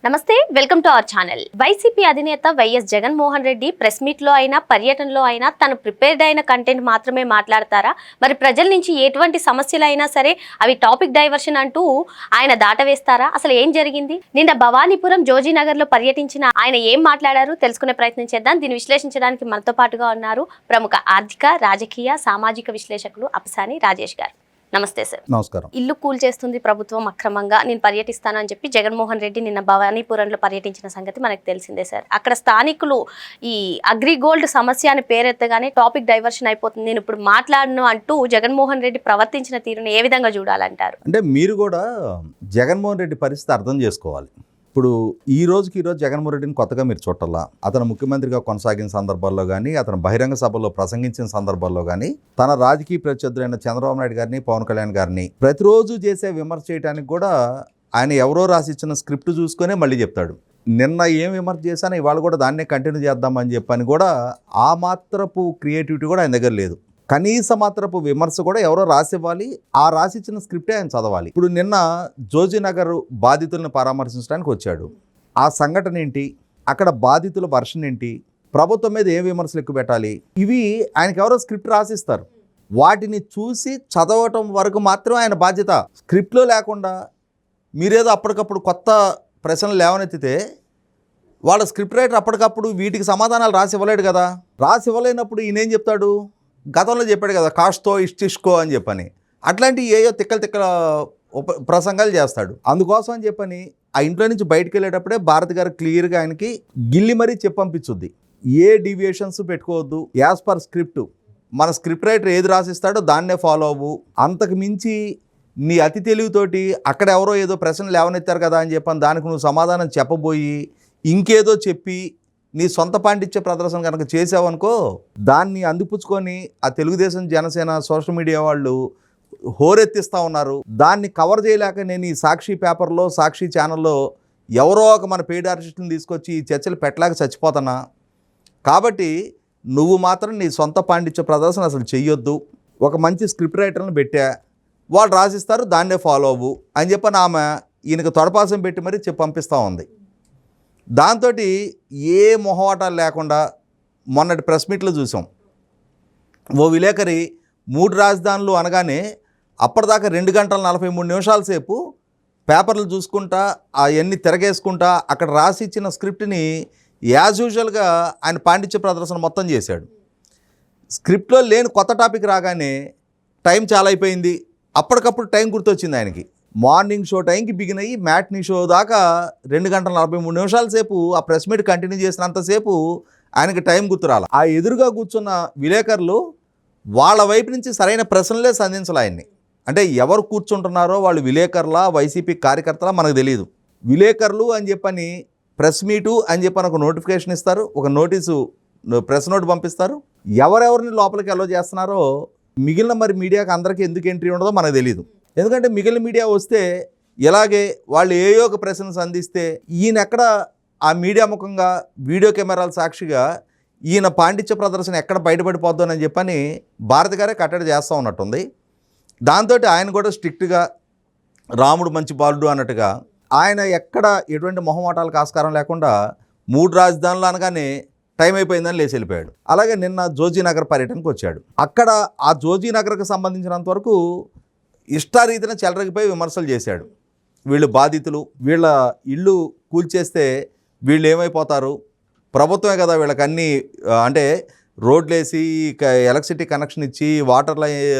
నమస్తే, welcome to our channel. YCP అధినేత YS Jaganmohan Reddy press meet లో అయినా పర్యటనలో అయినా తను ప్రిపేర్డ్ అయిన కంటెంట్ మాత్రమే మాట్లాడతారా? మరి ప్రజల నుంచి ఎటువంటి సమస్యలు అయినా సరే అవి టాపిక్ డైవర్షన్ అంటూ ఆయన దాటవేస్తారా? అసలు ఏం జరిగింది? నిన్న భవానీపురం జోజీనగర్ లో పర్యటించిన ఆయన ఏం మాట్లాడారు తెలుసుకునే ప్రయత్నం చేద్దాం. దీన్ని విశ్లేషించడానికి మనతో పాటుగా ఉన్నారు ప్రముఖ ఆర్థిక, రాజకీయ, సామాజిక విశ్లేషకులు అప్పసాని రాజేష్ గారు. నమస్తే సార్. నమస్కారం. ఇల్లు కూల్ చేస్తుంది ప్రభుత్వం అక్రమంగా, నేను పర్యటిస్తాను అని చెప్పి జగన్మోహన్ రెడ్డి నిన్న భవానీపురంలో పర్యటించిన సంగతి మనకు తెలిసిందే సార్. అక్కడ స్థానికులు ఈ అగ్రిగోల్డ్ సమస్య అని పేరెత్తగానే టాపిక్ డైవర్షన్ అయిపోతుంది, నేను ఇప్పుడు మాట్లాడను అంటూ జగన్మోహన్ రెడ్డి ప్రవర్తించిన తీరును ఏ విధంగా చూడాలంటారు? అంటే మీరు కూడా జగన్మోహన్ రెడ్డి పరిస్థితి అర్థం చేసుకోవాలి. ఇప్పుడు ఈ రోజు జగన్మోహన్ రెడ్డిని కొత్తగా మీరు చూడాలా. అతను ముఖ్యమంత్రిగా కొనసాగిన సందర్భాల్లో కానీ, అతను బహిరంగ సభలో ప్రసంగించిన సందర్భాల్లో కానీ, తన రాజకీయ ప్రత్యర్థులైన చంద్రబాబు నాయుడు గారిని, పవన్ కళ్యాణ్ గారిని ప్రతిరోజు చేసే విమర్శ చేయడానికి కూడా ఆయన ఎవరో రాసిచ్చిన స్క్రిప్ట్ చూసుకునే మళ్ళీ చెప్తాడు. నిన్న ఏం విమర్శ చేశానో ఇవాళ కూడా దాన్నే కంటిన్యూ చేద్దామని చెప్పని కూడా ఆ మాత్రపు క్రియేటివిటీ కూడా ఆయన దగ్గర లేదు. కనీస మాత్రపు విమర్శ కూడా ఎవరో రాసివ్వాలి, ఆ రాసిచ్చిన స్క్రిప్టే ఆయన చదవాలి. ఇప్పుడు నిన్న జోజీనగర్ బాధితులను పరామర్శించడానికి వచ్చాడు. ఆ సంఘటన ఏంటి, అక్కడ బాధితుల వర్షన్ ఏంటి, ప్రభుత్వం మీద ఏ విమర్శలు ఎక్కువ పెట్టాలి, ఇవి ఆయనకి ఎవరో స్క్రిప్ట్ రాసిస్తారు. వాటిని చూసి చదవటం వరకు మాత్రం ఆయన బాధ్యత. స్క్రిప్ట్లో లేకుండా మీరేదో అప్పటికప్పుడు కొత్త ప్రశ్నలు లేవనెత్తితే వాళ్ళ స్క్రిప్ట్ రైటర్ అప్పటికప్పుడు వీటికి సమాధానాలు రాసి ఇవ్వలేడు కదా. రాసి ఇవ్వలేనప్పుడు ఈయనేం చెప్తాడు? గతంలో చెప్పాడు కదా, కాస్తో ఇష్టిష్కో అని చెప్పని. అట్లాంటి ఏయో తిక్కల ప్రసంగాలు చేస్తాడు. అందుకోసం అని చెప్పని ఆ ఇంట్లో నుంచి బయటకు వెళ్ళేటప్పుడే భారతి గారు క్లియర్గా ఆయనకి గిల్లి మరీ చెప్పంపించుద్ది. ఏ డీవియేషన్స్ పెట్టుకోవద్దు, యాజ్ పర్ స్క్రిప్ట్, మన స్క్రిప్ట్ రైటర్ ఏది రాసిస్తాడో దాన్నే ఫాలో అవ్వు. అంతకు మించి నీ అతి తెలివితోటి అక్కడ ఎవరో ఏదో ప్రశ్నలు లేవనెత్తారు కదా అని చెప్పని దానికి నువ్వు సమాధానం చెప్పబోయి ఇంకేదో చెప్పి నీ సొంత పాండిత్య ప్రదర్శన కనుక చేసావనుకో, దాన్ని అందిపుచ్చుకొని ఆ తెలుగుదేశం, జనసేన సోషల్ మీడియా వాళ్ళు హోరెత్తిస్తూ ఉన్నారు. దాన్ని కవర్ చేయలేక నేను ఈ సాక్షి పేపర్లో, సాక్షి ఛానల్లో ఎవరో ఒక మన పెయిడ్ ఆర్టిస్టులను తీసుకొచ్చి ఈ చర్చలు పెట్టలేక చచ్చిపోతున్నా. కాబట్టి నువ్వు మాత్రం నీ సొంత పాండిత్య ప్రదర్శన అసలు చెయ్యొద్దు. ఒక మంచి స్క్రిప్ట్ రైటర్ని పెట్టా, వాళ్ళు రాసిస్తారు, దాన్నే ఫాలో అవ్వు అని చెప్పని ఆమె ఈయనకు తొడపాసం పెట్టి మరీ పంపిస్తూ ఉంది. దాంతో ఏ మొహమాటాలు లేకుండా మొన్నటి ప్రెస్ మీట్లో చూసాం. ఓ విలేకరి 3 రాజధానులు అనగానే అప్పటిదాకా 2 గంటల 43 నిమిషాల సేపు పేపర్లు చూసుకుంటా అవన్నీ తిరగేసుకుంటా అక్కడ రాసి ఇచ్చిన స్క్రిప్ట్ని యాజ్ యూజువల్గా ఆయన పాండిత్య ప్రదర్శన మొత్తం చేశాడు. స్క్రిప్ట్లో లేని కొత్త టాపిక్ రాగానే టైం చాలా అయిపోయింది, అప్పటికప్పుడు టైం గుర్తొచ్చింది ఆయనకి. మార్నింగ్ షో టైంకి బిగిన్ అయ్యి మ్యాట్నీ షో దాకా 2 గంటల 43 నిమిషాల సేపు ఆ ప్రెస్ మీట్ కంటిన్యూ చేసినంతసేపు ఆయనకి టైం గుర్తురాల. ఆ ఎదురుగా కూర్చున్న విలేకరులు వాళ్ళ వైపు నుంచి సరైన ప్రశ్నలే సంధించాలి ఆయన్ని. అంటే ఎవరు కూర్చుంటున్నారో వాళ్ళు విలేకరులా, వైసీపీ కార్యకర్తలా మనకు తెలియదు. విలేకరులు అని చెప్పని ప్రెస్ మీటు అని చెప్పని ఒక నోటిఫికేషన్ ఇస్తారు, ఒక నోటీసు ప్రెస్ నోట్ పంపిస్తారు. ఎవరెవరిని లోపలికి అలో చేస్తున్నారో మిగిలిన మరి మీడియాకి అందరికీ ఎందుకు ఎంట్రీ ఉండదో మనకు తెలియదు. ఎందుకంటే మిగిలిన మీడియా వస్తే ఇలాగే వాళ్ళు ఏయో ఒక ప్రశ్నలు సంధిస్తే ఈయన ఎక్కడ ఆ మీడియా ముఖంగా వీడియో కెమెరాల సాక్షిగా ఈయన పాండిత్య ప్రదర్శన ఎక్కడ బయటపడిపోద్దని చెప్పని భారతి గారే కట్టడి చేస్తూ ఉన్నట్టుంది. దాంతో ఆయన కూడా స్ట్రిక్ట్గా రాముడు మంచి బాలుడు అన్నట్టుగా ఆయన ఎక్కడ ఎటువంటి మొహమాటాలకు ఆస్కారం లేకుండా 3 రాజధానులు అనగానే టైం అయిపోయిందని లేచి వెళ్ళిపోయాడు. అలాగే నిన్న జోజీనగర్ పర్యటనకు వచ్చాడు. అక్కడ ఆ జోజీనగర్కి సంబంధించినంత వరకు ఇష్టారీతిన చెలరగిపోయి విమర్శలు చేశాడు. వీళ్ళు బాధితులు, వీళ్ళ ఇల్లు కూల్చేస్తే వీళ్ళు ఏమైపోతారు, ప్రభుత్వమే కదా వీళ్ళకి అన్నీ అంటే రోడ్లు వేసి, ఎలక్ట్రిసిటీ కనెక్షన్ ఇచ్చి, వాటర్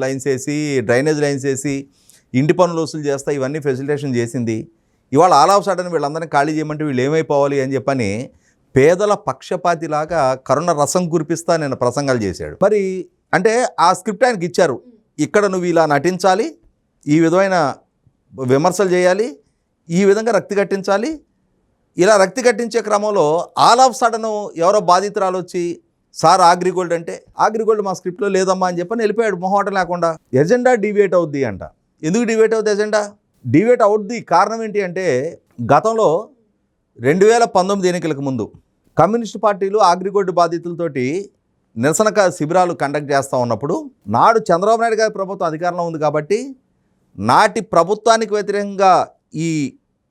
లైన్స్ వేసి, డ్రైనేజ్ లైన్స్ వేసి, ఇంటి పనులు వసూలు చేస్తా ఇవన్నీ ఫెసిలిటేషన్ చేసింది. ఇవాళ ఆల్ ఆఫ్ సడన్ వీళ్ళందరినీ ఖాళీ చేయమంటే వీళ్ళు ఏమైపోవాలి అని చెప్పని పేదల పక్షపాతిలాగా కరుణ రసం కురిపిస్తా నేను ప్రసంగాలు చేశాడు. మరి అంటే ఆ స్క్రిప్ట్ ఆయనకి ఇచ్చారు, ఇక్కడ నువ్వు ఇలా నటించాలి, ఈ విధమైన విమర్శలు చేయాలి, ఈ విధంగా రక్తి కట్టించాలి. ఇలా రక్తి కట్టించే క్రమంలో ఆల్ ఆఫ్ సడన్ ఎవరో బాధితురాలు వచ్చి సార్ అగ్రిగోల్డ్ అంటే, అగ్రిగోల్డ్ మా స్క్రిప్ట్లో లేదమ్మా అని చెప్పని వెళ్ళిపోయాడు మొహమాటం లేకుండా. ఎజెండా డివేట్ అవుద్ది అంట. ఎందుకు డివేట్ అవుద్ది ఎజెండా? డివేట్ అవుద్ది కారణం ఏంటి అంటే, గతంలో 2019 ఎన్నికలకు ముందు కమ్యూనిస్టు పార్టీలు అగ్రిగోల్డ్ బాధితులతోటి నిరసన శిబిరాలు కండక్ట్ చేస్తూ ఉన్నప్పుడు, నాడు చంద్రబాబు నాయుడు గారి ప్రభుత్వం అధికారంలో ఉంది కాబట్టి నాటి ప్రభుత్వానికి వ్యతిరేకంగా ఈ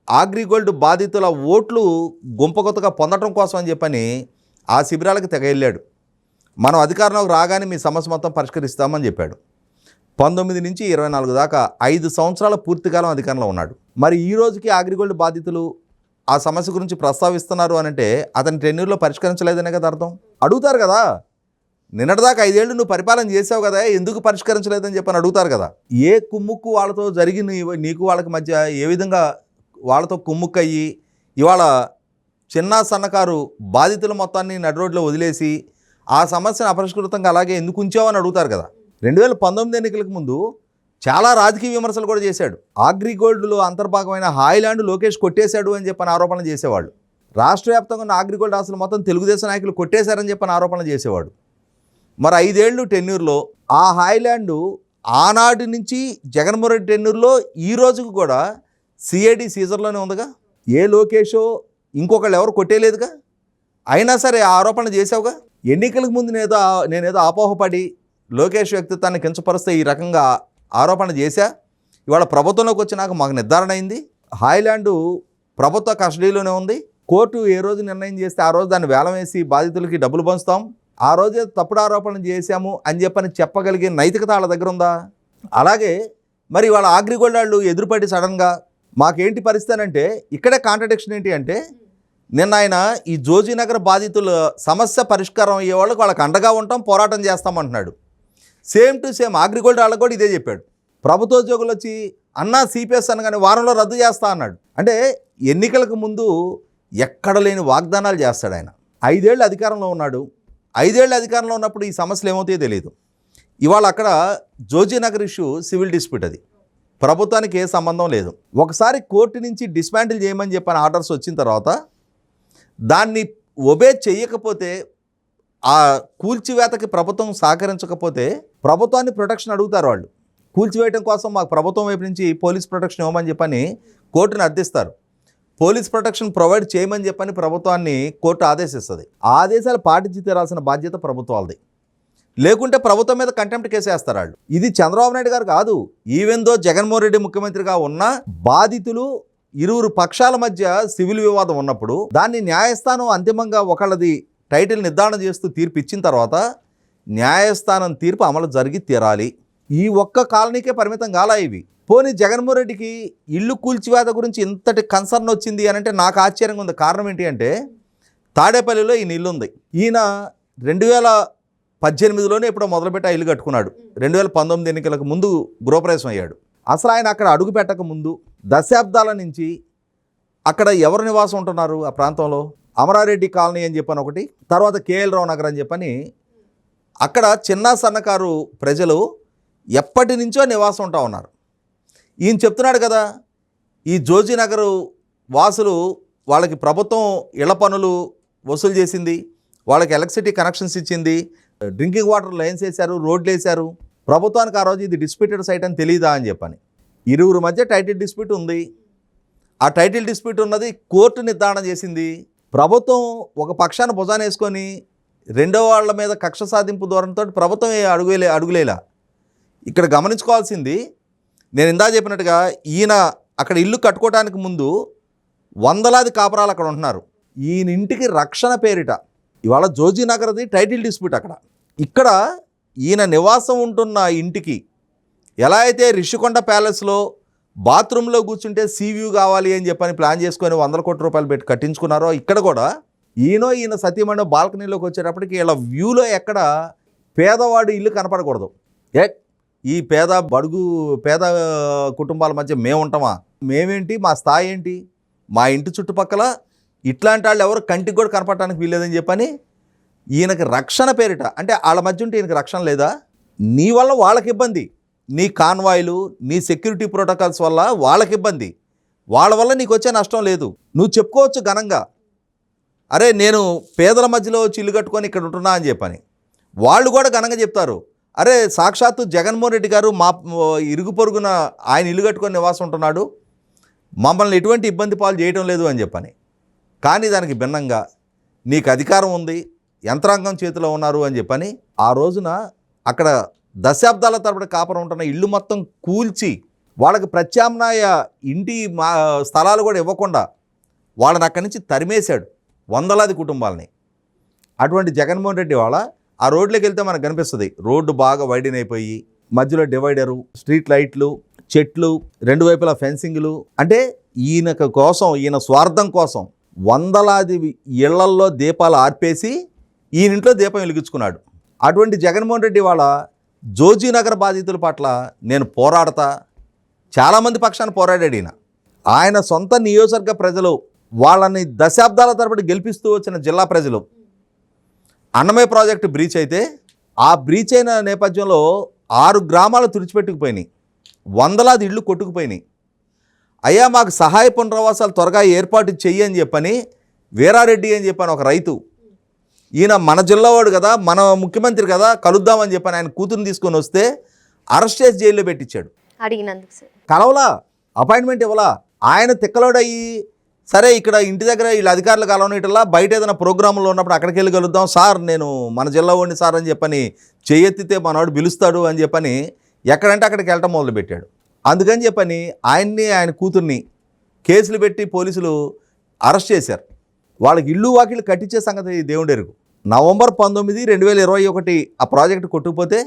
అగ్రిగోల్డ్ బాధితుల ఓట్లు గుంపకొత్తగా పొందడం కోసం అని చెప్పని ఆ శిబిరాలకు తెగ వెళ్ళాడు. మనం అధికారంలోకి రాగానే మీ సమస్య మొత్తం పరిష్కరిస్తామని చెప్పాడు. 19 నుంచి 24 దాకా 5 సంవత్సరాల పూర్తికాలం అధికారంలో ఉన్నాడు. మరి ఈ రోజుకి అగ్రిగోల్డ్ బాధితులు ఆ సమస్య గురించి ప్రస్తావిస్తున్నారు అని అంటే అతని టెన్యూర్లో పరిష్కరించలేదనే కదా అర్థం. అడుగుతారు కదా, నిన్నటిదాకా 5 ఏళ్ళు నువ్వు పరిపాలన చేసావు కదా, ఎందుకు పరిష్కరించలేదని చెప్పని అడుగుతారు కదా. ఏ కుమ్ముక్కు వాళ్ళతో జరిగి నీకు వాళ్ళకి మధ్య ఏ విధంగా వాళ్ళతో కుమ్ముక్కయ్యి ఇవాళ చిన్న సన్నకారు బాధితుల మొత్తాన్ని నడి రోడ్లో వదిలేసి ఆ సమస్యను అపరిష్కృతంగా అలాగే ఎందుకు ఉంచావని అడుగుతారు కదా. 2019 ఎన్నికలకు ముందు చాలా రాజకీయ విమర్శలు కూడా చేశాడు. అగ్రిగోల్డ్లో అంతర్భాగమైన హాయిలాండ్ లోకేష్ కొట్టేశాడు అని చెప్పని ఆరోపణలు చేసేవాడు. రాష్ట్ర వ్యాప్తంగా ఉన్న అగ్రిగోల్డ్ ఆస్తులు మొత్తం తెలుగుదేశం నాయకులు కొట్టేశారని చెప్పని ఆరోపణలు చేసేవాడు. మరి 5 ఏళ్ళు టెన్యూర్లో ఆ హాయిలాండ్ ఆనాటి నుంచి జగన్మోహన్ రెడ్డి టెన్యూర్లో ఈ రోజుకు కూడా సిఐడి సీజర్లోనే ఉందిగా. ఏ లోకేషో ఇంకొకళ్ళు ఎవరు కొట్టేలేదుగా. అయినా సరే ఆ ఆరోపణలు చేసావుగా. ఎన్నికలకు ముందు నేనేదో అపోహపడి లోకేష్ వ్యక్తిత్వాన్ని కించపరుస్తే ఈ రకంగా ఆరోపణ చేశా. ఇవాళ ప్రభుత్వంలోకి వచ్చినాక మాకు నిర్ధారణ అయింది, హాయిలాండ్ ప్రభుత్వ కస్టడీలోనే ఉంది. కోర్టు ఏ రోజు నిర్ణయం చేస్తే ఆ రోజు దాన్ని వేలం వేసి బాధితులకి డబ్బులు పంచుతాం. ఆ రోజే తప్పుడు ఆరోపణలు చేశాము అని చెప్పగలిగే నైతికత వాళ్ళ దగ్గర ఉందా? అలాగే మరి వాళ్ళ అగ్రిగోల్డ్ వాళ్ళు ఎదురుపడి సడన్గా మాకేంటి పరిస్థితి అంటే ఇక్కడే కాంట్రడిక్షన్ ఏంటి అంటే నిన్న ఆయన ఈ జోజీనగర్ బాధితుల సమస్య పరిష్కారం అయ్యే వాళ్ళకి అండగా ఉంటాం, పోరాటం చేస్తామంటున్నాడు. సేమ్ టు సేమ్ అగ్రిగోల్డ్ వాళ్ళకు కూడా ఇదే చెప్పాడు. ప్రభుత్వ ఉద్యోగులు వచ్చి అన్నా సిపిఎస్ అనగానే వారంలో రద్దు చేస్తా అన్నాడు. అంటే ఎన్నికలకు ముందు ఎక్కడ లేని వాగ్దానాలు చేస్తాడు ఆయన. 5 ఏళ్ళు అధికారంలో ఉన్నాడు. 5 ఏళ్ళు అధికారంలో ఉన్నప్పుడు ఈ సమస్యలు ఏమవుతాయో తెలియదు. ఇవాళ అక్కడ జోజీనగర్ ఇష్యూ సివిల్ డిస్ప్యూట్, అది ప్రభుత్వానికి ఏ సంబంధం లేదు. ఒకసారి కోర్టు నుంచి డిస్మాంటిల్ చేయమని చెప్పిన ఆర్డర్స్ వచ్చిన తర్వాత దాన్ని ఒబే చేయకపోతే, ఆ కూల్చివేతకి ప్రభుత్వం సహకరించకపోతే ప్రభుత్వాన్ని ప్రొటెక్షన్ అడుగుతారు వాళ్ళు. కూల్చివేయడం కోసం మాకు ప్రభుత్వం వైపు నుంచి పోలీస్ ప్రొటెక్షన్ ఇవ్వమని చెప్పని కోర్టును అర్థిస్తారు. పోలీస్ ప్రొటెక్షన్ ప్రొవైడ్ చేయమని చెప్పని ప్రభుత్వాన్ని కోర్టు ఆదేశిస్తుంది. ఆ ఆదేశాలు పాటించి తీరాల్సిన బాధ్యత ప్రభుత్వాలది. లేకుంటే ప్రభుత్వం మీద కంటెంప్ట్ కేసు వేస్తారు వాళ్ళు. ఇది చంద్రబాబు నాయుడు గారు కాదు. ఈవెన్ దో జగన్మోహన్ రెడ్డి ముఖ్యమంత్రిగా ఉన్న బాధితులు ఇరువురు పక్షాల మధ్య సివిల్ వివాదం ఉన్నప్పుడు దాన్ని న్యాయస్థానం అంతిమంగా ఒకళ్ళది టైటిల్ నిర్ధారణ చేస్తూ తీర్పు ఇచ్చిన తర్వాత న్యాయస్థానం తీర్పు అమలు జరిగి తీరాలి. ఈ ఒక్క కాలనీకే పరిమితం కాలా ఇవి. పోనీ జగన్మోహన్ రెడ్డికి ఇల్లు కూల్చివేత గురించి ఇంతటి కన్సర్న్ వచ్చింది అని అంటే నాకు ఆశ్చర్యంగా ఉంది. కారణం ఏంటి అంటే తాడేపల్లిలో ఈయన ఇల్లు ఉంది. ఈయన 2018లోనే ఎప్పుడో మొదలుపెట్టి ఆ ఇల్లు కట్టుకున్నాడు. 2019 ఎన్నికలకు ముందు గృహప్రవేశం అయ్యాడు. అసలు ఆయన అక్కడ అడుగు పెట్టక ముందు దశాబ్దాల నుంచి అక్కడ ఎవరు నివాసం ఉంటున్నారు ఆ ప్రాంతంలో? అమరారెడ్డి కాలనీ అని చెప్పని ఒకటి, తర్వాత కేఎల్ రావు నగర్ అని చెప్పని అక్కడ చిన్న సన్నకారు ప్రజలు ఎప్పటి నుంచో నివాసం ఉంటా ఉన్నారు. ఈయన చెప్తున్నాడు కదా, ఈ జోజీనగర్ వాసులు వాళ్ళకి ప్రభుత్వం ఇళ్ల పనులు వసూలు చేసింది, వాళ్ళకి ఎలక్ట్రిసిటీ కనెక్షన్స్ ఇచ్చింది, డ్రింకింగ్ వాటర్ లైన్స్ వేశారు, రోడ్లు వేశారు. ప్రభుత్వానికి ఆ రోజు ఇది డిస్ప్యూటెడ్ సైట్ అని తెలియదా అని చెప్పని. ఇరువురు మధ్య టైటిల్ డిస్ప్యూట్ ఉంది. ఆ టైటిల్ డిస్ప్యూట్ ఉన్నది కోర్టు నిర్ధారణ చేసింది. ప్రభుత్వం ఒక పక్షాన్ని భుజాన్ని వేసుకొని రెండో వాళ్ళ మీద కక్ష సాధింపు ధోరణితో ప్రభుత్వం అడుగులేలా. ఇక్కడ గమనించుకోవాల్సింది, నేను ఇందా చెప్పినట్టుగా ఈయన అక్కడ ఇల్లు కట్టుకోవడానికి ముందు వందలాది కాపురాలు అక్కడ ఉంటున్నారు. ఈయన ఇంటికి రక్షణ పేరిట ఇవాళ జోజీనగర్ది టైటిల్ డిస్ప్యూట్ అక్కడ. ఇక్కడ ఈయన నివాసం ఉంటున్న ఇంటికి ఎలా అయితే రిషికొండ ప్యాలెస్లో బాత్రూంలో కూర్చుంటే సీ వ్యూ కావాలి అని చెప్పని ప్లాన్ చేసుకొని 100 కోట్ల రూపాయలు పెట్టి కట్టించుకున్నారో, ఇక్కడ కూడా ఈయన సతీమణి బాల్కనీలోకి వచ్చేటప్పటికి ఇలా వ్యూలో ఎక్కడ పేదవాడు ఇల్లు కనపడకూడదు. ఈ పేద కుటుంబాల మధ్య మేము ఉంటామా? మేమేంటి, మా స్థాయి ఏంటి, మా ఇంటి చుట్టుపక్కల ఇట్లాంటి వాళ్ళు ఎవరు కంటికి కూడా కనపడటానికి వీల్లేదని చెప్పని ఈయనకి రక్షణ పేరిట, అంటే వాళ్ళ మధ్య ఉంటే ఈయనకి రక్షణ లేదా? నీ వల్ల వాళ్ళకి ఇబ్బంది, నీ కాన్వాయ్లు, నీ సెక్యూరిటీ ప్రోటోకాల్స్ వల్ల వాళ్ళకి ఇబ్బంది, వాళ్ళ వల్ల నీకు వచ్చే నష్టం లేదు. నువ్వు చెప్పుకోవచ్చు ఘనంగా, అరే నేను పేదల మధ్యలో వచ్చి ఇల్లు కట్టుకొని ఇక్కడ ఉంటున్నా అని చెప్పని. వాళ్ళు కూడా ఘనంగా చెప్తారు, అరే సాక్షాత్తు జగన్మోహన్ రెడ్డి గారు మా ఇరుగు పొరుగున ఆయన ఇల్లు కట్టుకొని నివాసం ఉంటున్నాడు, మమ్మల్ని ఎటువంటి ఇబ్బంది పాలు చేయడం లేదు అని చెప్పని. కానీ దానికి భిన్నంగా నీకు అధికారం ఉంది, యంత్రాంగం చేతిలో ఉన్నారు అని చెప్పని ఆ రోజున అక్కడ దశాబ్దాల తరబడి కాపురం ఉంటున్న ఇల్లు మొత్తం కూల్చి వాళ్ళకి ప్రత్యామ్నాయ ఇంటి స్థలాలు కూడా ఇవ్వకుండా వాళ్ళని అక్కడి నుంచి తరిమేశాడు వందలాది కుటుంబాలని. అటువంటి జగన్మోహన్ రెడ్డి వాళ్ళ ఆ రోడ్లోకి వెళ్తే మనకు కనిపిస్తుంది, రోడ్డు బాగా వైడెన్ అయిపోయి మధ్యలో డివైడరు, స్ట్రీట్ లైట్లు, చెట్లు, రెండు వైపులా ఫెన్సింగ్లు. అంటే ఈయన స్వార్థం కోసం వందలాది ఇళ్లల్లో దీపాలు ఆర్పేసి ఈయనింట్లో దీపం వెలిగించుకున్నాడు. అటువంటి జగన్మోహన్ రెడ్డి వాళ్ళ జోజీనగర్ బాధితుల పట్ల నేను పోరాడతా, చాలామంది పక్షాన పోరాడాడు ఈయన. ఆయన సొంత నియోజకవర్గ ప్రజలు వాళ్ళని దశాబ్దాల తరబడి గెలిపిస్తూ వచ్చిన జిల్లా ప్రజలు అన్నమయ్య ప్రాజెక్టు బ్రీచ్ అయితే ఆ బ్రీచ్ అయిన నేపథ్యంలో 6 గ్రామాలు తుడిచిపెట్టుకుపోయినాయి, వందలాది ఇళ్ళు కొట్టుకుపోయినాయి. అయ్యా మాకు సహాయ పునరావాసాలు త్వరగా ఏర్పాటు చెయ్యి అని చెప్పని వీరారెడ్డి అని చెప్పని ఒక రైతు, ఈయన మన జిల్లావాడు కదా, మన ముఖ్యమంత్రి కదా, కలుద్దామని చెప్పని ఆయన కూతురుని తీసుకొని వస్తే అరెస్ట్ చేసి జైల్లో పెట్టించాడు. అడిగినందుకు సార్ కలవలా, అపాయింట్మెంట్ ఇవ్వలా. ఆయన తిక్కలోడయ్యి సరే ఇక్కడ ఇంటి దగ్గర వీళ్ళ అధికారులు కలవనీటల్లా బయట ఏదైనా ప్రోగ్రాంలో ఉన్నప్పుడు అక్కడికి వెళ్ళి కలుద్దాం సార్, నేను మన జిల్లా వాడిని సార్ అని చెప్పని చేయెత్తితే మనవాడు పిలుస్తాడు అని చెప్పని ఎక్కడంటే అక్కడికి వెళ్ళటం మొదలుపెట్టాడు. అందుకని చెప్పని ఆయన కూతుర్ని కేసులు పెట్టి పోలీసులు అరెస్ట్ చేశారు. వాళ్ళకి ఇల్లు వాకిళ్ళు కట్టించే సంగతి దేవుడెరుగు. నవంబర్ 19, 2021 ఆ ప్రాజెక్టు కొట్టుకుపోతే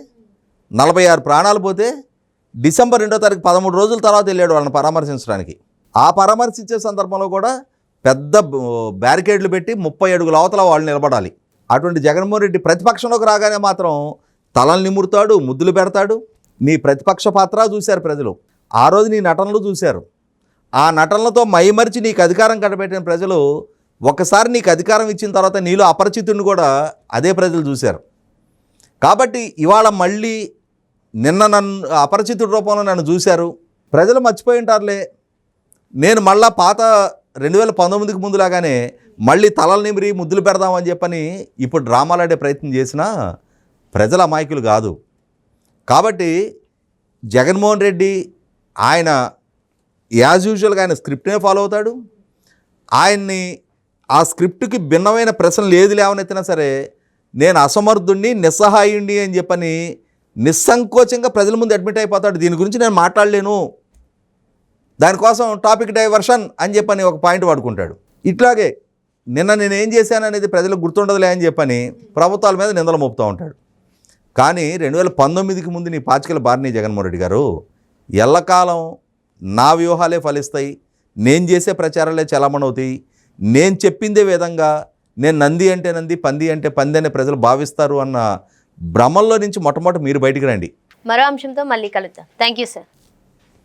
46 ప్రాణాలు పోతే డిసెంబర్ 2వ తారీఖు 13 రోజుల తర్వాత వెళ్ళాడు వాళ్ళని పరామర్శించడానికి. ఆ పరామర్శించే సందర్భంలో కూడా పెద్ద బ్యారికేడ్లు పెట్టి 30 అడుగుల అవతల వాళ్ళు నిలబడాలి. అటువంటి జగన్మోహన్ రెడ్డి ప్రతిపక్షంలోకి రాగానే మాత్రం తలలు నిమురుతాడు, ముద్దులు పెడతాడు. నీ ప్రతిపక్ష పాత్ర చూశారు ప్రజలు, ఆ రోజు నీ నటనలు చూశారు. ఆ నటనలతో మైమరిచి నీకు అధికారం కట్టబెట్టిన ప్రజలు ఒకసారి నీకు అధికారం ఇచ్చిన తర్వాత నీలో అపరిచితుడిని కూడా అదే ప్రజలు చూశారు. కాబట్టి ఇవాళ మళ్ళీ నిన్న నన్ను అపరిచితుడి రూపంలో నన్ను చూశారు, ప్రజలు మర్చిపోయి ఉంటారులే. నేను మళ్ళా పాత 2019కి ముందులాగానే మళ్ళీ తలలు నిమిరి ముద్దులు పెడదామని చెప్పని ఇప్పుడు డ్రామాలు ఆడే ప్రయత్నం చేసినా ప్రజల అమాయకులు కాదు. కాబట్టి జగన్మోహన్ రెడ్డి ఆయన యాజ్ యూజువల్గా ఆయన స్క్రిప్ట్నే ఫాలో అవుతాడు. ఆయన్ని ఆ స్క్రిప్ట్కి భిన్నమైన ప్రశ్నలు ఏది లేవనెత్తినా సరే నేను అసమర్థుణ్ణి, నిస్సహాయుణ్ణి అని చెప్పని నిస్సంకోచంగా ప్రజల ముందు అడ్మిట్ అయిపోతాడు. దీని గురించి నేను మాట్లాడలేను, దానికోసం టాపిక్ డైవర్షన్ అని చెప్పని ఒక పాయింట్ వాడుకుంటాడు. ఇట్లాగే నిన్న నేనేం చేశాను అనేది ప్రజలకు గుర్తుండదులే అని చెప్పని ప్రభుత్వాల మీద నిందలు మోపుతూ ఉంటాడు. కానీ 2019కి ముందు నీ పాచికల బారిని జగన్మోహన్ రెడ్డి గారు ఎల్లకాలం నా వ్యూహాలే ఫలిస్తాయి, నేను చేసే ప్రచారాలే చలామణవుతాయి, నేను చెప్పిందే విధంగా నేను నంది అంటే నంది, పంది అంటే పంది అనే ప్రజలు భావిస్తారు అన్న భ్రమంలో నుంచి మొట్టమొదటి మీరు బయటికి రండి. మరో అంశంతో మళ్ళీ కలుద్దాం. Thank you sir.